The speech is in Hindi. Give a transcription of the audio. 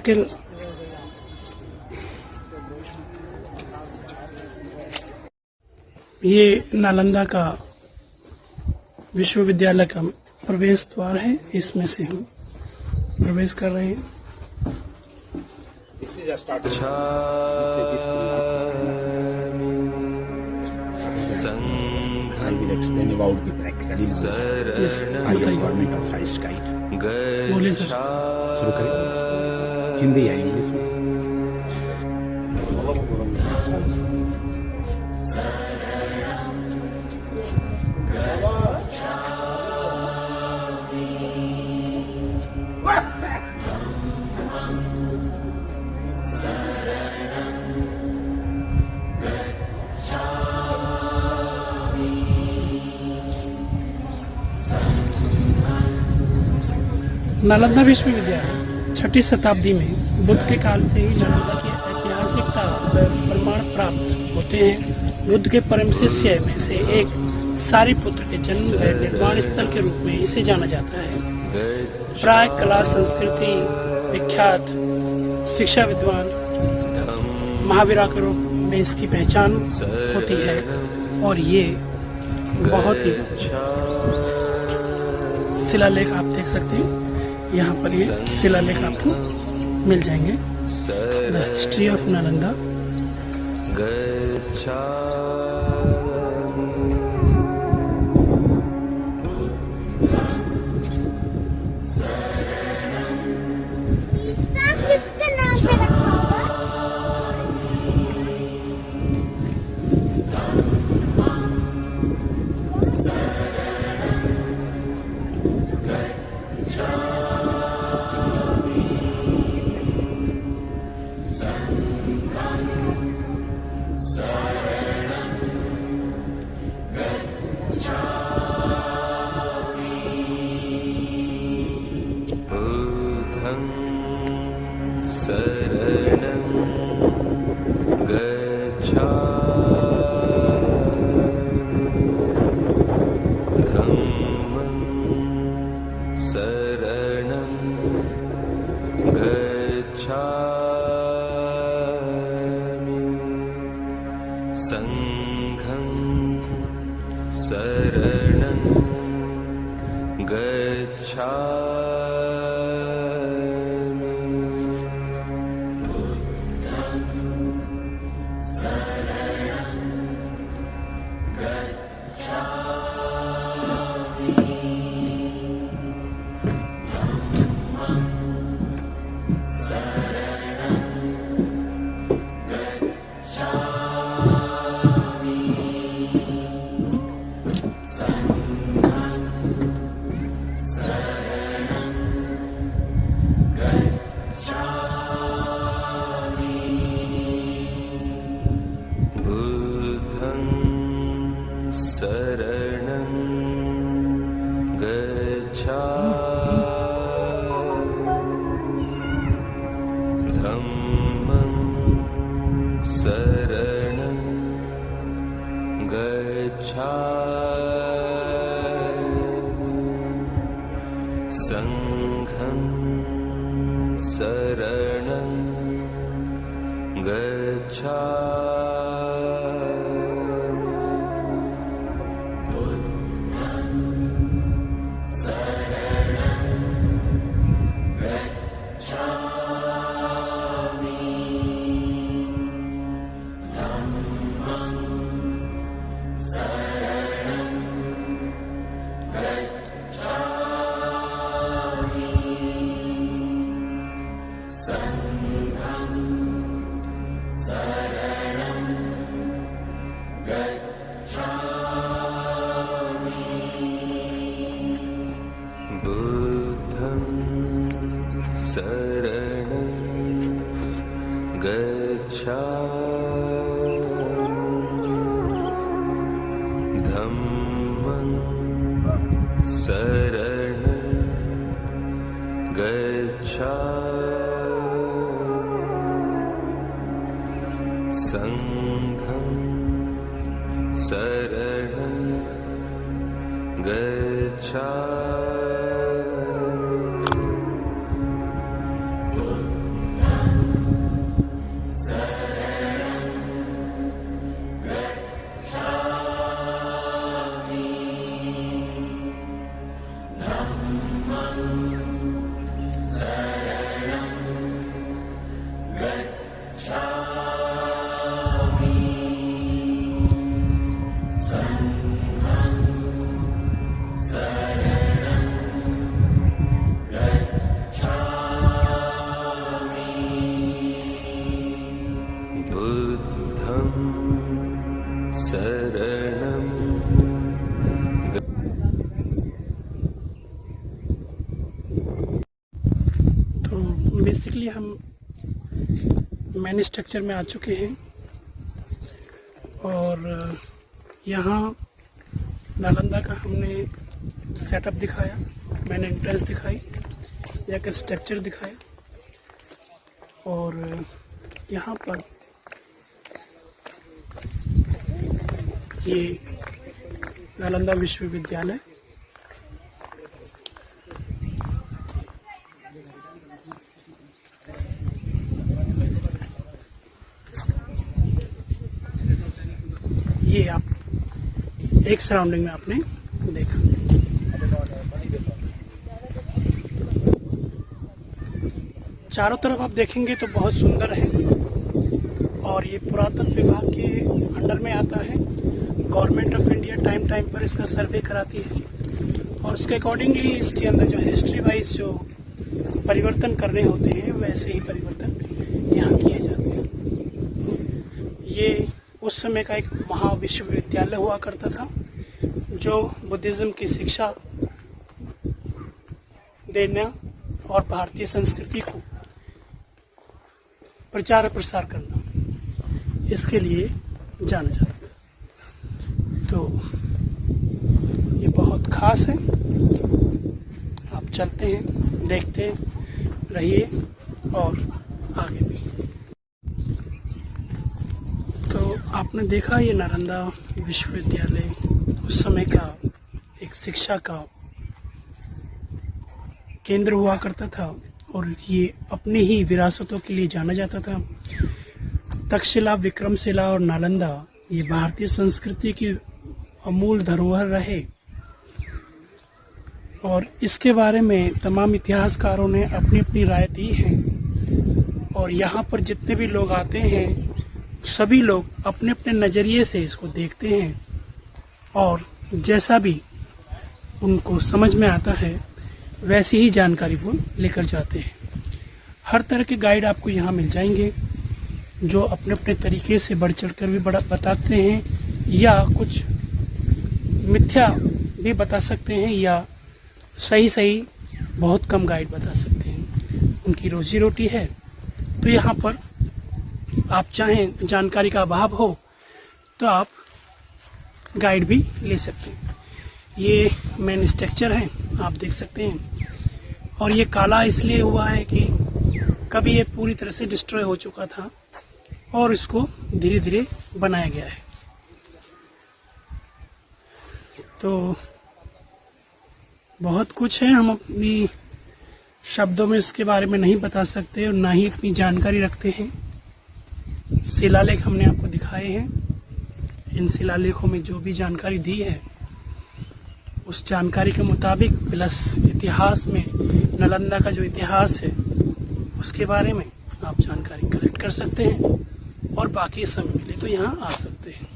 शकील, ये नालंदा का विश्वविद्यालय का प्रवेश द्वार है, इसमें से हम प्रवेश कर रहे हैं। I will explain about the practical in this. Yes, I am government authorized guide. बोलिए सर। शुरू करें हिंदी या इंग्लिश में? नालंदा विश्वविद्यालय 6वीं शताब्दी में बुद्ध के काल से ही नालंदा की ऐतिहासिकता प्रमाण प्राप्त होते हैं। बुद्ध के परम शिष्य में से एक सारिपुत्र के जन्म व निर्माण स्थल के रूप में इसे जाना जाता है। प्राय कला संस्कृति विख्यात शिक्षा विद्वान महावीरा के रूप में इसकी पहचान होती है और ये बहुत ही शिलालेख आप देख सकते हैं। यहाँ पर ये शिलालेख आपको मिल जाएंगे। The history of Nalanda. संघं शरणं गच्छामि बुद्धं शरणं गच्छामि धम्मं शरणं शरणं गच्छामि धम्मं शरणं गच्छामि संघं शरणं गच्छामि बुद्धं शरणं गच्छामि धम्मं शरणं गच्छामि संघं शरणं गच्छामि बेसिकली हम मेन स्ट्रक्चर में आ चुके हैं और यहाँ नालंदा का हमने सेटअप दिखाया, मैंने एंट्रेंस दिखाई, एक स्ट्रक्चर दिखाया और यहाँ पर ये नालंदा विश्वविद्यालय ये आप एक सराउंडिंग में आपने देखा। चारों तरफ आप देखेंगे तो बहुत सुंदर है और ये पुरातन विभाग के अंडर में आता है। Government of India time time पर इसका सर्वे कराती है और उसके अकॉर्डिंगली इसके अंदर जो हिस्ट्री वाइज जो परिवर्तन करने होते हैं वैसे ही परिवर्तन यहाँ किए जाते हैं। ये उस समय का एक महाविश्वविद्यालय हुआ करता था जो बुद्धिज्म की शिक्षा देना और भारतीय संस्कृति को प्रचार प्रसार करना इसके लिए जाना जाता था। तो ये बहुत खास है, आप चलते हैं, देखते रहिए और आगे भी। तो आपने देखा ये नालंदा विश्वविद्यालय उस समय का एक शिक्षा का केंद्र हुआ करता था और ये अपनी ही विरासतों के लिए जाना जाता था। तक्षशिला, विक्रमशिला और नालंदा ये भारतीय संस्कृति की अमूल धरोहर रहे और इसके बारे में तमाम इतिहासकारों ने अपनी अपनी राय दी है और यहाँ पर जितने भी लोग आते हैं सभी लोग अपने अपने नज़रिए से इसको देखते हैं और जैसा भी उनको समझ में आता है वैसी ही जानकारी वो लेकर जाते हैं। हर तरह के गाइड आपको यहाँ मिल जाएंगे जो अपने अपने तरीके से बढ़ चढ़कर भी बड़ा बताते हैं या कुछ मिथ्या भी बता सकते हैं या सही बहुत कम गाइड बता सकते हैं। उनकी रोजी रोटी है। तो यहाँ पर आप चाहें जानकारी का अभाव हो तो आप गाइड भी ले सकते हैं। ये मेन स्ट्रक्चर है, आप देख सकते हैं और ये काला इसलिए हुआ है कि कभी ये पूरी तरह से डिस्ट्रॉय हो चुका था और इसको धीरे धीरे बनाया गया है। तो बहुत कुछ है, हम अपनी शब्दों में इसके बारे में नहीं बता सकते और ना ही इतनी जानकारी रखते हैं। शिलालेख हमने आपको दिखाए हैं, इन शिलालेखों में जो भी जानकारी दी है उस जानकारी के मुताबिक प्लस इतिहास में नालंदा का जो इतिहास है उसके बारे में आप जानकारी कलेक्ट कर सकते हैं और बाकी समय मिले तो यहाँ आ सकते हैं।